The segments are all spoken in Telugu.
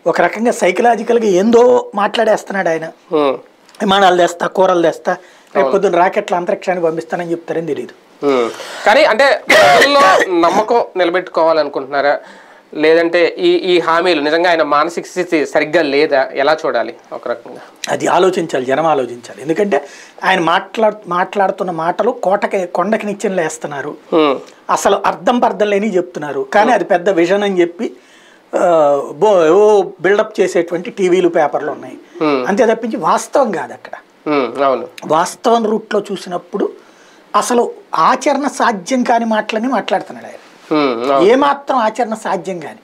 ఒక రకంగా సైకలాజికల్గా ఏందో మాట్లాడేస్తున్నాడు ఆయన. విమానాలు తెస్తా, కూరలు తెస్తా, రేపు పొద్దున్న రాకెట్ల అంతరిక్షానికి పంపిస్తానని చెప్తారని తెలియదు. కానీ అంటే ప్రజల్లో నమ్మకం నిలబెట్టుకోవాలనుకుంటున్నారా, లేదంటే ఈ హామీలు నిజంగా ఆయన మానసిక స్థితి సరిగ్గా లేదా, ఎలా చూడాలి? ఒక రకంగా అది ఆలోచించాలి, జనం ఆలోచించాలి. ఎందుకంటే ఆయన మాట్లాడుతున్న మాటలు కొండకి నిచ్చెనలు వేస్తున్నారు, అసలు అర్థం పర్థం లేని చెప్తున్నారు. కానీ అది పెద్ద విజన్ అని చెప్పి బిల్డప్ చేసేటువంటి టీవీలు, పేపర్లు ఉన్నాయి. అంతే తప్పించి వాస్తవం కాదు అక్కడ. వాస్తవం రూట్లో చూసినప్పుడు అసలు ఆచరణ సాధ్యం కాని మాటలని మాట్లాడుతున్నాడు ఆయన. ఏమాత్రం ఆచరణ సాధ్యం కాని,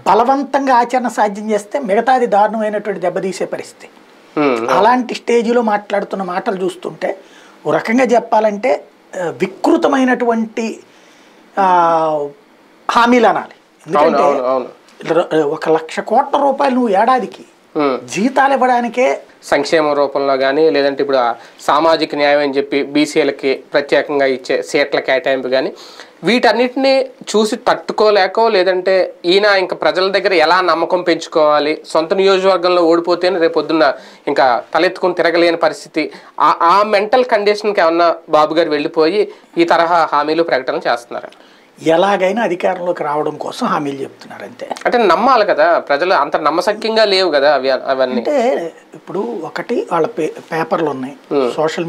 బలవంతంగా ఆచరణ సాధ్యం చేస్తే మిగతాది దారుణమైనటువంటి దెబ్బతీసే పరిస్థితి. అలాంటి స్టేజిలో మాట్లాడుతున్న మాటలు చూస్తుంటే ఓ రకంగా చెప్పాలంటే వికృతమైనటువంటి హామీలు అనాలి. ఎందుకంటే 1,00,000 కోట్ల రూపాయలు నువ్వు ఏడాదికి జీతాలు ఇవ్వడానికే, సంక్షేమ రూపంలో కానీ, లేదంటే ఇప్పుడు సామాజిక న్యాయం అని చెప్పి బీసీలకి ప్రత్యేకంగా ఇచ్చే సీట్ల కేటాయింపు కానీ, వీటన్నిటిని చూసి తట్టుకోలేకో, లేదంటే ఈయన ఇంకా ప్రజల దగ్గర ఎలా నమ్మకం పెంచుకోవాలి, సొంత నియోజకవర్గంలో ఓడిపోతేనే రేపొద్దున్న ఇంకా తలెత్తుకుని తిరగలేని పరిస్థితి, ఆ మెంటల్ కండిషన్కి ఏమన్నా బాబు గారు వెళ్ళిపోయి ఈ తరహా హామీలు ప్రకటనలు చేస్తున్నారు? ఎలాగైనా అధికారంలోకి రావడం కోసం హామీలు చెప్తున్నారు అంతే. అంటే నమ్మాలి కదా ప్రజలు, అంత నమ్మశక్యంగా లేవు కదా అవన్నీ. అంటే ఇప్పుడు ఒకటి వాళ్ళ పేపర్లు ఉన్నాయి, సోషల్